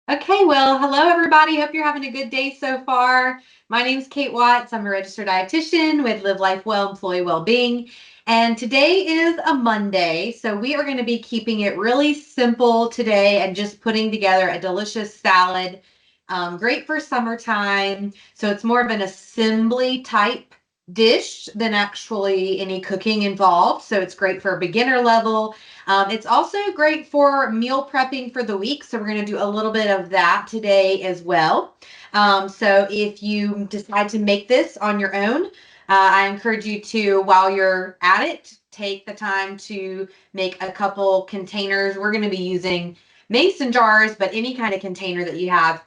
Okay, well, hello everybody. Hope you're having a good day so far. My name's Kate Watts. I'm a registered dietitian with Live Life Well, Employee Wellbeing. And today is a Monday, so we are going to be keeping it really simple today and just putting together a delicious salad. Great for summertime. So it's more of an assembly type dish than actually any cooking involved. So it's great for a beginner level. It's also great for meal prepping for the week. So we're going to do a little bit of that today as well. So if you decide to make this on your own, I encourage you to, while you're at it, take the time to make a couple containers. We're going to be using mason jars, but any kind of container that you have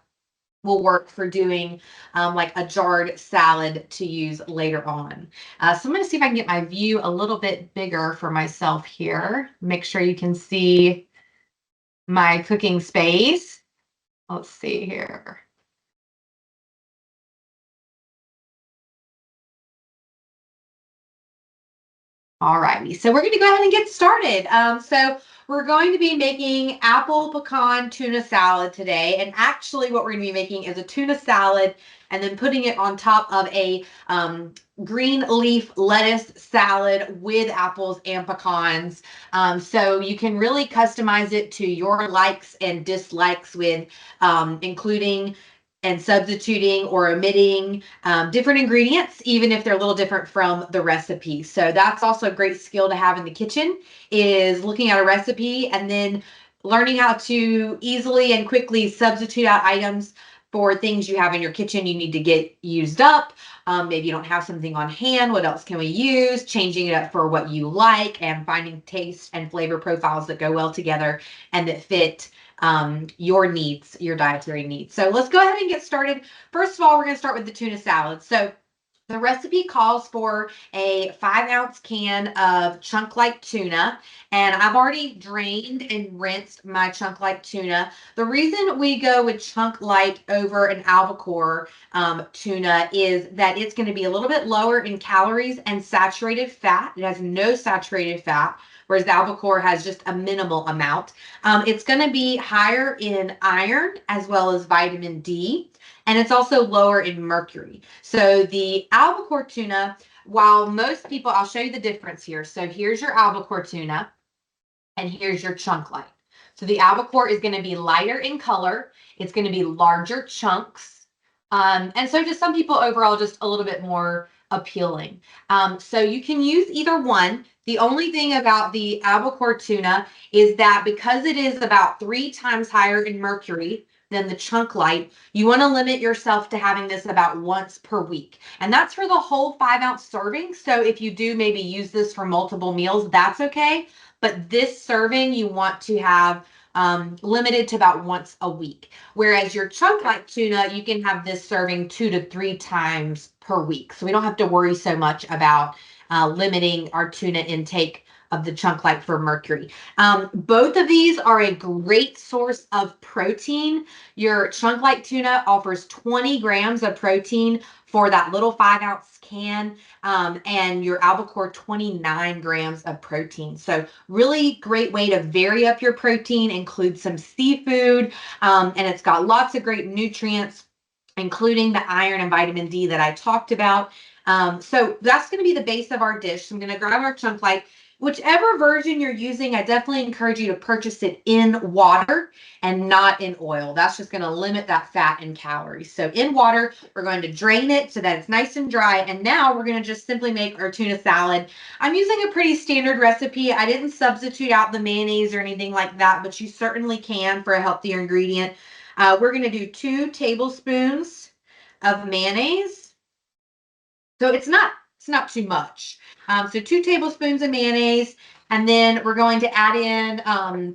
will work for doing like a jarred salad to use later on. So I'm going to see if I can get my view a little bit bigger for myself here. Make sure you can see my cooking space. Let's see here. All righty, so we're going to go ahead and get started. So we're going to be making apple pecan tuna salad today. And actually what we're going to be making is a tuna salad and then putting it on top of a green leaf lettuce salad with apples and pecans. So you can really customize it to your likes and dislikes with including and substituting or omitting different ingredients, even if they're a little different from the recipe. So that's also a great skill to have in the kitchen, is looking at a recipe and then learning how to easily and quickly substitute out items for things you have in your kitchen you need to get used up. Maybe you don't have something on hand. What else can we use? Changing it up for what you like and finding taste and flavor profiles that go well together and that fit your needs, your dietary needs. So let's go ahead and get started. First of all, we're going to start with the tuna salad. So the recipe calls for a 5-ounce can of chunk-like tuna, and I've already drained and rinsed my chunk-like tuna. The reason we go with chunk-like over an albacore tuna is that it's going to be a little bit lower in calories and saturated fat. It has no saturated fat, whereas the albacore has just a minimal amount. It's going to be higher in iron as well as vitamin D, and it's also lower in mercury. So the albacore tuna, while most people, I'll show you the difference here. So here's your albacore tuna, and here's your chunk light. So the albacore is going to be lighter in color. It's going to be larger chunks. And so just some people overall just a little bit more appealing. So you can use either one. The only thing about the albacore tuna is that because it is about 3 times higher in mercury than the chunk light, you want to limit yourself to having this about once per week. And that's for the whole 5-ounce serving. So if you do maybe use this for multiple meals, that's okay. But this serving you want to have limited to about once a week. Whereas your chunk like tuna, you can have this serving 2 to 3 times per week. So we don't have to worry so much about limiting our tuna intake of the chunk like for mercury. Both of these are a great source of protein. Your chunk like tuna offers 20 grams of protein for that little 5-ounce can, and your albacore 29 grams of protein. So really great way to vary up your protein, include some seafood, and it's got lots of great nutrients, including the iron and vitamin D that I talked about. So that's going to be the base of our dish. So I'm going to grab our chunk like. Whichever version you're using, I definitely encourage you to purchase it in water and not in oil. That's just going to limit that fat and calories. So in water, we're going to drain it so that it's nice and dry. And now we're going to just simply make our tuna salad. I'm using a pretty standard recipe. I didn't substitute out the mayonnaise or anything like that, but you certainly can for a healthier ingredient. We're going to do 2 tablespoons of mayonnaise. So it's not too much. So 2 tablespoons of mayonnaise, and then we're going to add in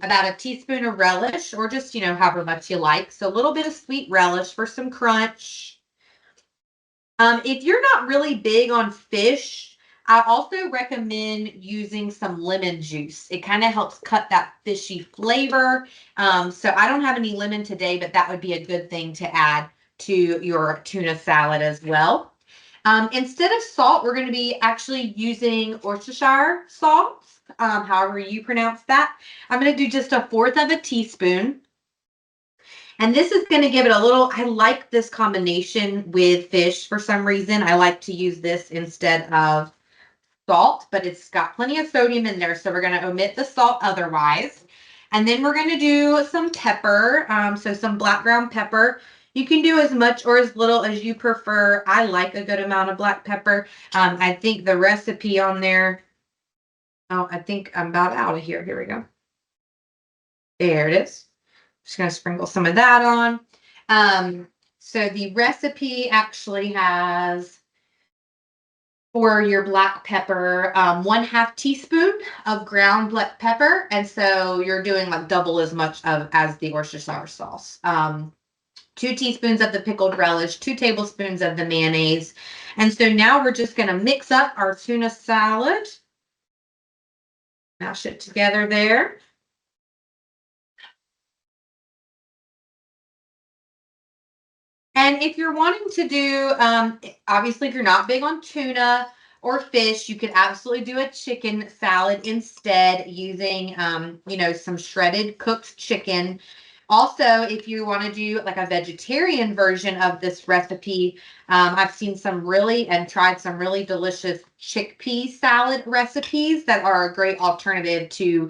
about a teaspoon of relish, or just, however much you like. So a little bit of sweet relish for some crunch. If you're not really big on fish, I also recommend using some lemon juice. It kind of helps cut that fishy flavor. So I don't have any lemon today, but that would be a good thing to add to your tuna salad as well. Instead of salt, we're going to be actually using Worcestershire salt, however you pronounce that. I'm going to do just 1/4 of a teaspoon. And this is going to give it a little, I like this combination with fish for some reason. I like to use this instead of salt, but it's got plenty of sodium in there. So we're going to omit the salt otherwise. And then we're going to do some pepper. So some black ground pepper. You can do as much or as little as you prefer. I like a good amount of black pepper. I think the recipe on there, oh, I think I'm about out of here. Here we go. There it is. Just going to sprinkle some of that on. So the recipe actually has for your black pepper, 1/2 teaspoon of ground black pepper. And so you're doing like double as much of as the Worcestershire sauce. 2 teaspoons of the pickled relish, 2 tablespoons of the mayonnaise. And so now we're just going to mix up our tuna salad. Mash it together there. And if you're wanting to do, obviously, if you're not big on tuna or fish, you could absolutely do a chicken salad instead using, some shredded cooked chicken. Also, if you want to do like a vegetarian version of this recipe, I've seen some really and tried some really delicious chickpea salad recipes that are a great alternative to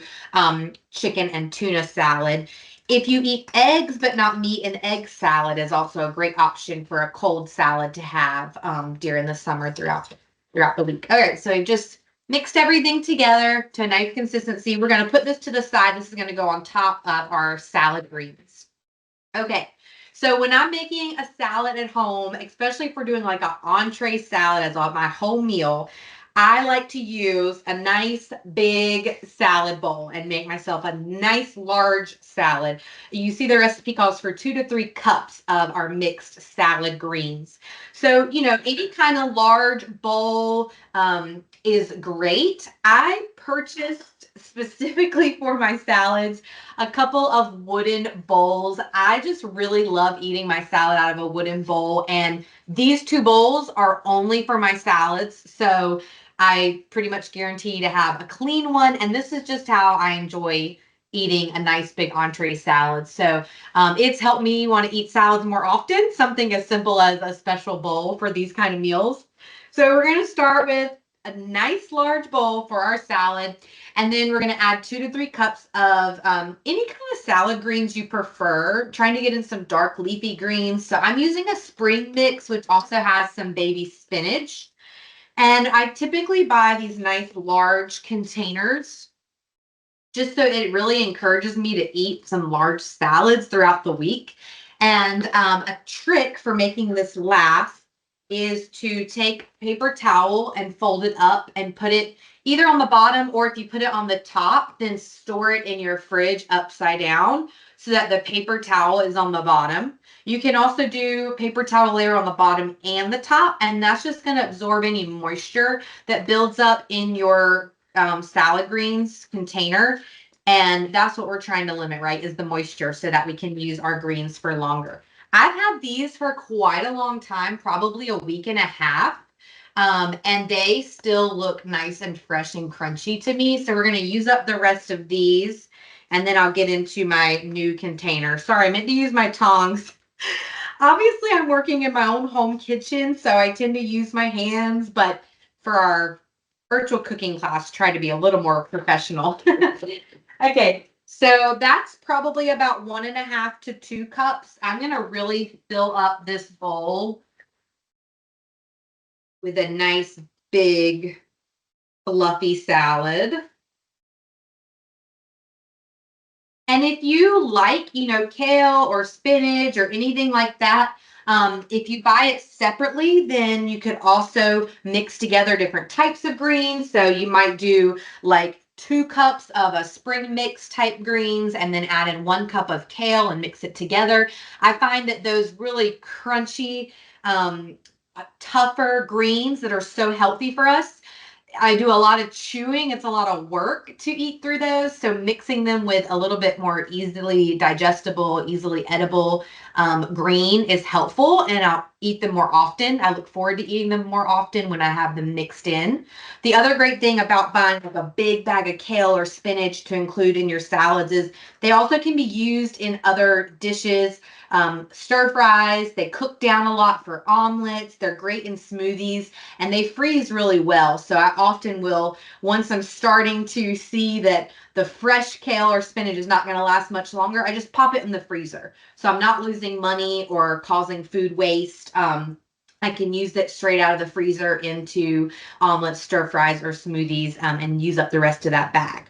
chicken and tuna salad. If you eat eggs but not meat, an egg salad is also a great option for a cold salad to have during the summer throughout the week. Okay, so I've just mixed everything together to a nice consistency. We're going to put this to the side. This is going to go on top of our salad greens. Okay, so when I'm making a salad at home, especially if we're doing like an entree salad as my whole meal, I like to use a nice big salad bowl and make myself a nice large salad. You see the recipe calls for 2 to 3 cups of our mixed salad greens. So, any kind of large bowl is great. I purchased specifically for my salads a couple of wooden bowls. I just really love eating my salad out of a wooden bowl, and these 2 bowls are only for my salads. So I pretty much guarantee to have a clean one, and this is just how I enjoy eating a nice big entree salad. So it's helped me want to eat salads more often, something as simple as a special bowl for these kind of meals. So we're going to start with a nice large bowl for our salad, and then we're going to add 2 to 3 cups of any kind of salad greens you prefer, trying to get in some dark leafy greens. So I'm using a spring mix, which also has some baby spinach. And I typically buy these nice large containers just so it really encourages me to eat some large salads throughout the week. And a trick for making this last is to take paper towel and fold it up and put it either on the bottom, or if you put it on the top, then store it in your fridge upside down so that the paper towel is on the bottom. You can also do paper towel layer on the bottom and the top, and that's just going to absorb any moisture that builds up in your salad greens container. And that's what we're trying to limit, right? Is the moisture so that we can use our greens for longer. I've had these for quite a long time, probably a week and a half. And they still look nice and fresh and crunchy to me. So we're going to use up the rest of these, and then I'll get into my new container. Sorry, I meant to use my tongs. Obviously, I'm working in my own home kitchen, so I tend to use my hands, but for our virtual cooking class, try to be a little more professional. Okay, so that's probably about 1.5 to 2 cups. I'm going to really fill up this bowl with a nice big fluffy salad. And if you like, kale or spinach or anything like that, if you buy it separately, then you could also mix together different types of greens. So you might do like 2 cups of a spring mix type greens and then add in 1 cup of kale and mix it together. I find that those really crunchy, tougher greens that are so healthy for us, I do a lot of chewing. It's a lot of work to eat through those. So mixing them with a little bit more easily digestible, easily edible green is helpful, and I'll eat them more often. I look forward to eating them more often when I have them mixed in. The other great thing about buying like a big bag of kale or spinach to include in your salads is they also can be used in other dishes. Stir fries, they cook down a lot for omelets. They're great in smoothies, and they freeze really well. So I often will, once I'm starting to see that the fresh kale or spinach is not going to last much longer, I just pop it in the freezer. So I'm not losing money or causing food waste. I can use it straight out of the freezer into omelets, stir fries, or smoothies, and use up the rest of that bag.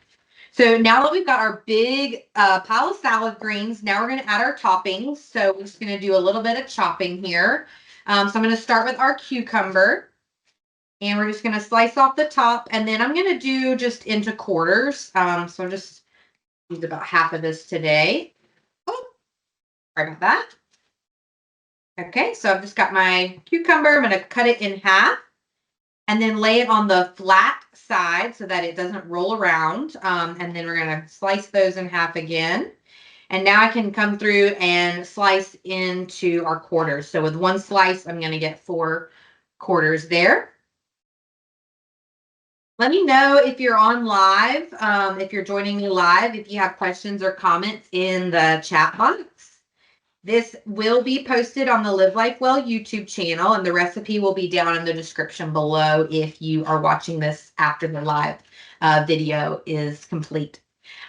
So now that we've got our big pile of salad greens, now we're going to add our toppings. So we're just going to do a little bit of chopping here. So I'm going to start with our cucumber. And we're just going to slice off the top. And then I'm going to do just into quarters. So I'll just use about half of this today. Oh, sorry about that. Okay, so I've just got my cucumber. I'm going to cut it in half and then lay it on the flat side so that it doesn't roll around. And then we're going to slice those in half again. And now I can come through and slice into our quarters. So with one slice, I'm going to get 4 quarters there. Let me know if you're on live, if you're joining me live, if you have questions or comments in the chat box. This will be posted on the Live Life Well YouTube channel, and the recipe will be down in the description below if you are watching this after the live video is complete.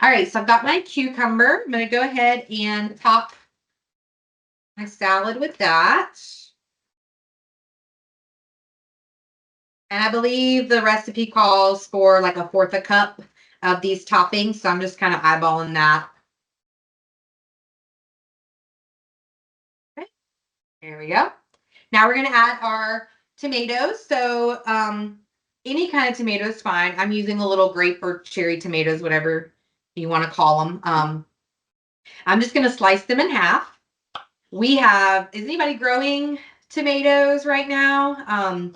All right, so I've got my cucumber. I'm going to go ahead and top my salad with that. And I believe the recipe calls for like 1/4 cup of these toppings, so I'm just kind of eyeballing that. Okay, there we go. Now we're going to add our tomatoes. So any kind of tomato is fine. I'm using a little grape or cherry tomatoes, whatever you want to call them. I'm just going to slice them in half. Is anybody growing tomatoes right now?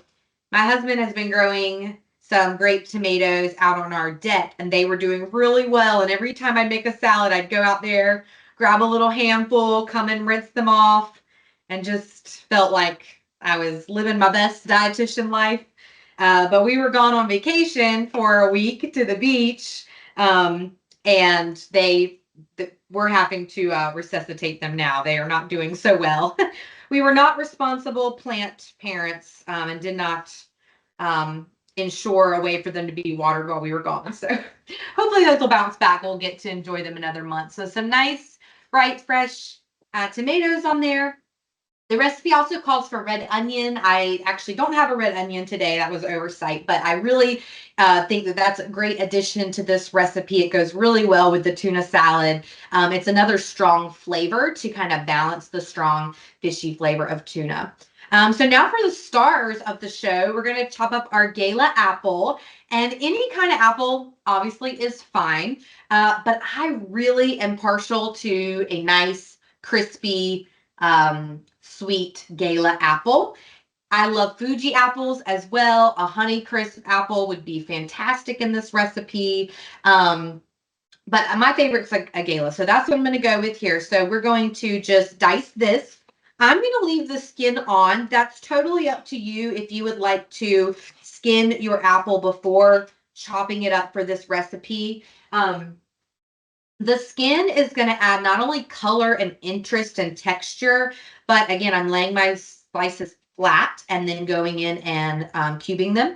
My husband has been growing some grape tomatoes out on our deck, and they were doing really well. And every time I'd make a salad, I'd go out there, grab a little handful, come and rinse them off, and just felt like I was living my best dietitian life. But we were gone on vacation for a week to the beach, and we're having to resuscitate them now. They are not doing so well. We were not responsible plant parents and did not ensure a way for them to be watered while we were gone. So hopefully those will bounce back. We'll get to enjoy them another month. So some nice, bright, fresh tomatoes on there. The recipe also calls for red onion. I actually don't have a red onion today. That was oversight, but I really think that that's a great addition to this recipe. It goes really well with the tuna salad. It's another strong flavor to kind of balance the strong fishy flavor of tuna. So now for the stars of the show, we're going to chop up our gala apple. And any kind of apple, obviously, is fine. But I really am partial to a nice, crispy, sweet gala apple. I love Fuji apples as well. A honeycrisp apple would be fantastic in this recipe. But my favorite is like a gala. So that's what I'm going to go with here. So we're going to just dice this. I'm going to leave the skin on. That's totally up to you if you would like to skin your apple before chopping it up for this recipe. The skin is going to add not only color and interest and texture, but again, I'm laying my slices flat and then going in and cubing them.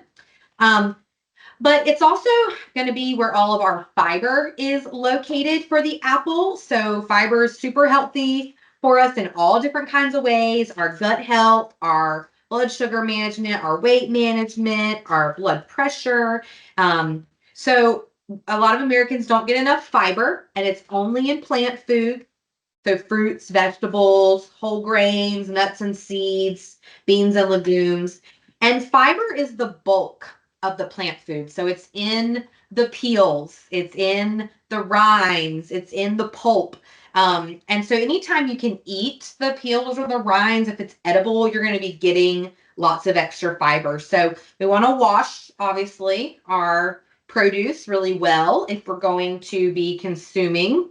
But it's also going to be where all of our fiber is located for the apple. So fiber is super healthy for us in all different kinds of ways. Our gut health, our blood sugar management, our weight management, our blood pressure. So a lot of Americans don't get enough fiber, and it's only in plant food. So fruits, vegetables, whole grains, nuts and seeds, beans and legumes. And fiber is the bulk of the plant food. So it's in the peels, it's in the rinds, it's in the pulp. And so anytime you can eat the peels or the rinds, if it's edible, you're going to be getting lots of extra fiber. So we want to wash, obviously, our produce really well if we're going to be consuming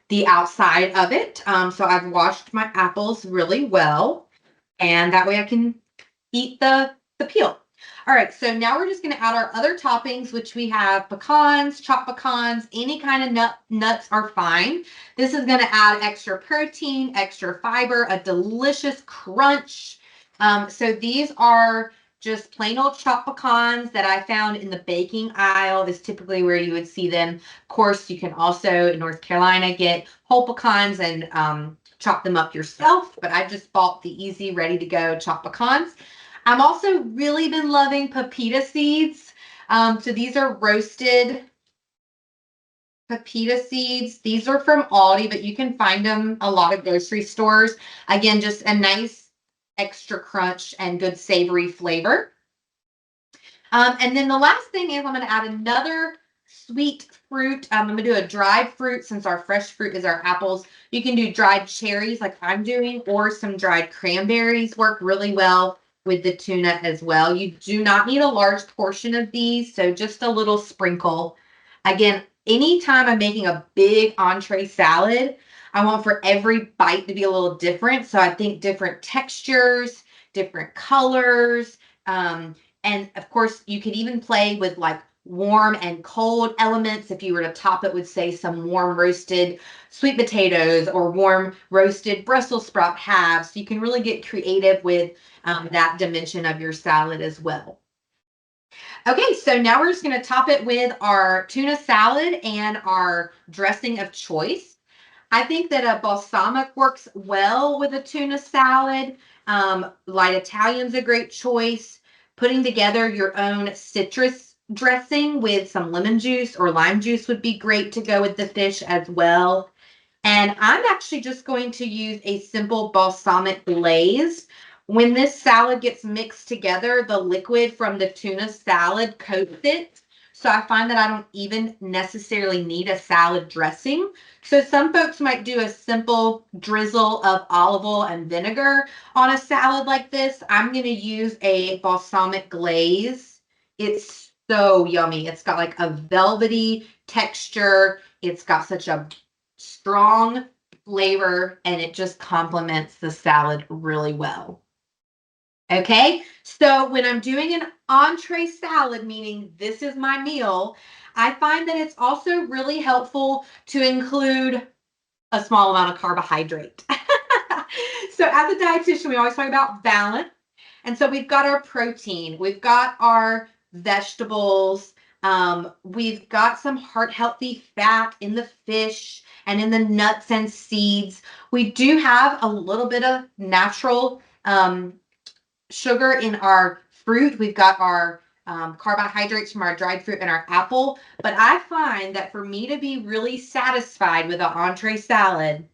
the outside of it. So I've washed my apples really well, and that way I can eat the peel. All right, so now we're just going to add our other toppings, which we have pecans, chopped pecans, any kind of nuts are fine. This is going to add extra protein, extra fiber, a delicious crunch. So these are just plain old chopped pecans that I found in the baking aisle is typically where you would see them. Of course, you can also in North Carolina get whole pecans and chop them up yourself, but I just bought the easy, ready to go chopped pecans. I'm also really been loving pepita seeds. So these are roasted pepita seeds. These are from Aldi, but you can find them a lot of grocery stores. Again, just a nice extra crunch and good savory flavor. And then the last thing is I'm going to add another sweet fruit. I'm going to do a dried fruit since our fresh fruit is our apples. You can do dried cherries like I'm doing, or some dried cranberries work really well with the tuna as well. You do not need a large portion of these, so just a little sprinkle. Again, anytime I'm making a big entree salad, I want for every bite to be a little different. So I think different textures, different colors, and of course, you could even play with like warm and cold elements. If you were to top it with, say, some warm roasted sweet potatoes or warm roasted Brussels sprout halves, you can really get creative with that dimension of your salad as well. Okay, so now we're just going to top it with our tuna salad and our dressing of choice. I think that a balsamic works well with a tuna salad. Light Italian's a great choice. Putting together your own citrus dressing with some lemon juice or lime juice would be great to go with the fish as well. And I'm actually just going to use a simple balsamic glaze. When this salad gets mixed together, the liquid from the tuna salad coats it. So I find that I don't even necessarily need a salad dressing. So some folks might do a simple drizzle of olive oil and vinegar on a salad like this. I'm going to use a balsamic glaze. It's so yummy. It's got like a velvety texture. It's got such a strong flavor, and it just complements the salad really well. Okay, so when I'm doing an entree salad, meaning this is my meal, I find that it's also really helpful to include a small amount of carbohydrate. So as a dietitian, we always talk about balance. And so we've got our protein, we've got our vegetables, we've got some heart healthy fat in the fish and in the nuts and seeds. We do have a little bit of natural sugar in our fruit. We've got our carbohydrates from our dried fruit and our apple. But I find that for me to be really satisfied with an entree salad,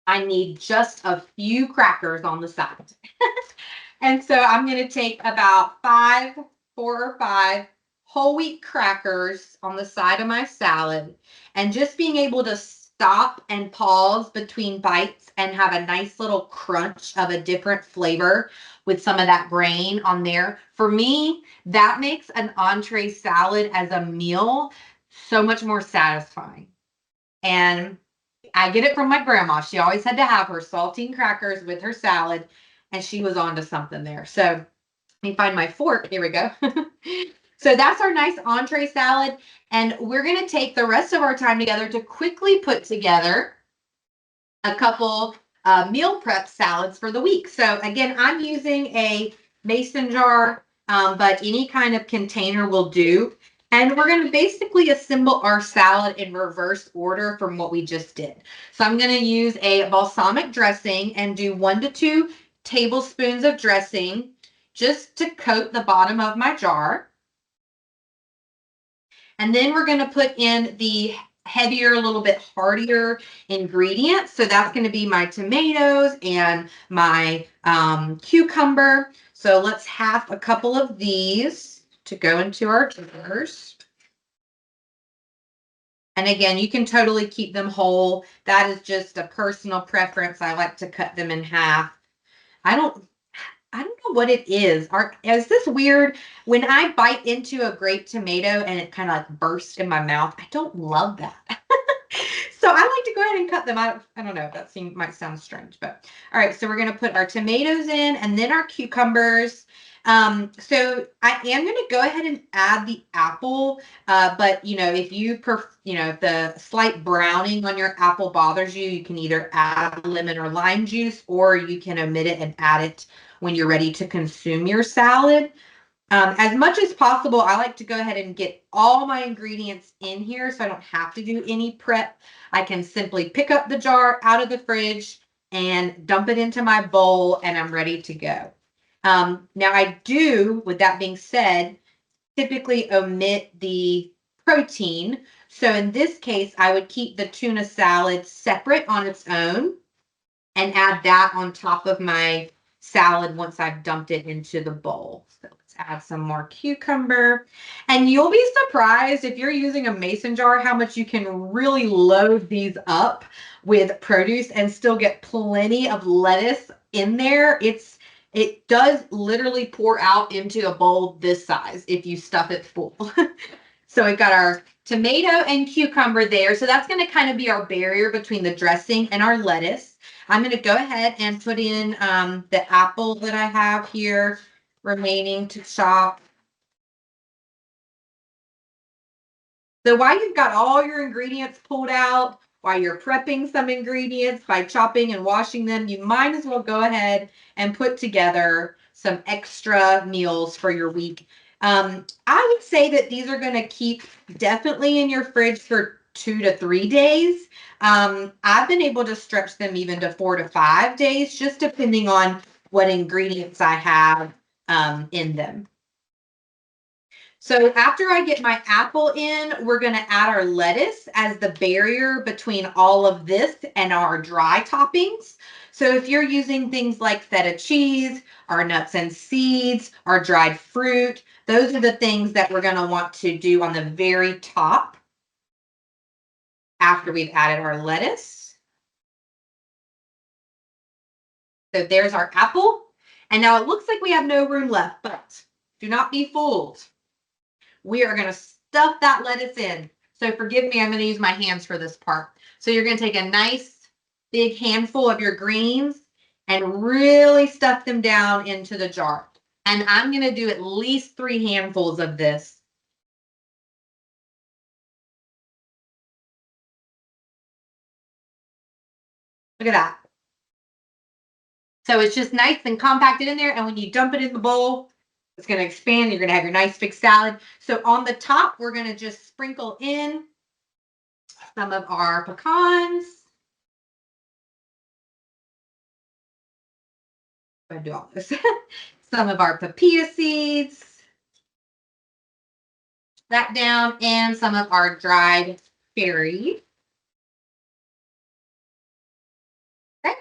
I need just a few crackers on the side. And so I'm going to take about 4 or 5 whole wheat crackers on the side of my salad, and just being able to stop and pause between bites and have a nice little crunch of a different flavor with some of that grain on there. For me, that makes an entree salad as a meal so much more satisfying. And I get it from my grandma. She always had to have her saltine crackers with her salad, and she was on to something there. So let me find my fork. Here we go. So that's our nice entree salad. And we're going to take the rest of our time together to quickly put together a couple meal prep salads for the week. So again, I'm using a mason jar, but any kind of container will do. And we're going to basically assemble our salad in reverse order from what we just did. So I'm going to use a balsamic dressing and do 1 to 2 tablespoons of dressing just to coat the bottom of my jar. And then we're going to put in the heavier, a little bit heartier ingredients. So that's going to be my tomatoes and my cucumber. So let's have a couple of these to go into our jars. And again, you can totally keep them whole. That is just a personal preference. I like to cut them in half. I don't I don't know what it is. Is this weird? When I bite into a grape tomato and it kind of like bursts in my mouth, I don't love that. So I like to go ahead and cut them. I don't know. Might sound strange, but all right. So we're going to put our tomatoes in and then our cucumbers. So I am going to go ahead and add the apple. But if if the slight browning on your apple bothers you, you can either add lemon or lime juice, or you can omit it and add it when you're ready to consume your salad. As much as possible, I like to go ahead and get all my ingredients in here so I don't have to do any prep. I can simply pick up the jar out of the fridge and dump it into my bowl, and I'm ready to go. Now I do, with that being said, typically omit the protein. So in this case, I would keep the tuna salad separate on its own and add that on top of my salad once I've dumped it into the bowl. So let's add some more cucumber. And you'll be surprised if you're using a mason jar how much you can really load these up with produce and still get plenty of lettuce in there. It does literally pour out into a bowl this size if you stuff it full. So we've got our tomato and cucumber there. So that's going to kind of be our barrier between the dressing and our lettuce. I'm going to go ahead and put in the apple that I have here remaining to chop. So while you've got all your ingredients pulled out, while you're prepping some ingredients by chopping and washing them, you might as well go ahead and put together some extra meals for your week. I would say that these are going to keep definitely in your fridge for 2 to 3 days. I've been able to stretch them even to 4 to 5 days, just depending on what ingredients I have in them. So after I get my apple in, we're going to add our lettuce as the barrier between all of this and our dry toppings. So if you're using things like feta cheese, our nuts and seeds, our dried fruit, those are the things that we're going to want to do on the very top after we've added our lettuce. So there's our apple. And now it looks like we have no room left, but do not be fooled. We are going to stuff that lettuce in. So forgive me, I'm going to use my hands for this part. So you're going to take a nice big handful of your greens and really stuff them down into the jar. And I'm going to do at least 3 handfuls of this. Look at that. So it's just nice and compacted in there. And when you dump it in the bowl, it's going to expand. You're going to have your nice big salad. So on the top, we're going to just sprinkle in some of our pecans. I do all this. Some of our pepita seeds. That down, and some of our dried cherries. Okay.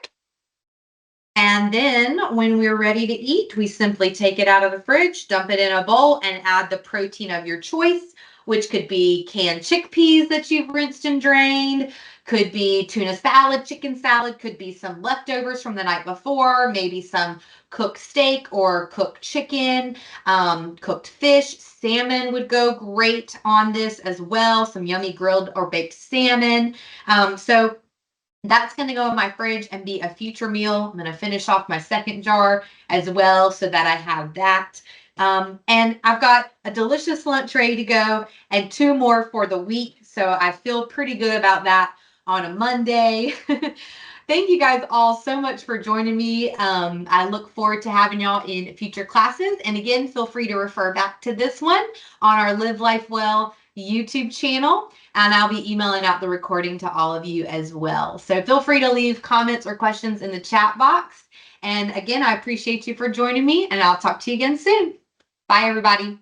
And then when we're ready to eat, we simply take it out of the fridge, dump it in a bowl, and add the protein of your choice, which could be canned chickpeas that you've rinsed and drained, could be tuna salad, chicken salad, could be some leftovers from the night before, maybe some cooked steak or cooked chicken, cooked fish. Salmon would go great on this as well, some yummy grilled or baked salmon. So that's going to go in my fridge and be a future meal. I'm going to finish off my second jar as well so that I have that. And I've got a delicious lunch ready to go and 2 more for the week. So I feel pretty good about that on a Monday. Thank you guys all so much for joining me. I look forward to having y'all in future classes. And again, feel free to refer back to this one on our Live Life Well YouTube channel. And I'll be emailing out the recording to all of you as well. So feel free to leave comments or questions in the chat box. And again, I appreciate you for joining me, and I'll talk to you again soon. Bye, everybody.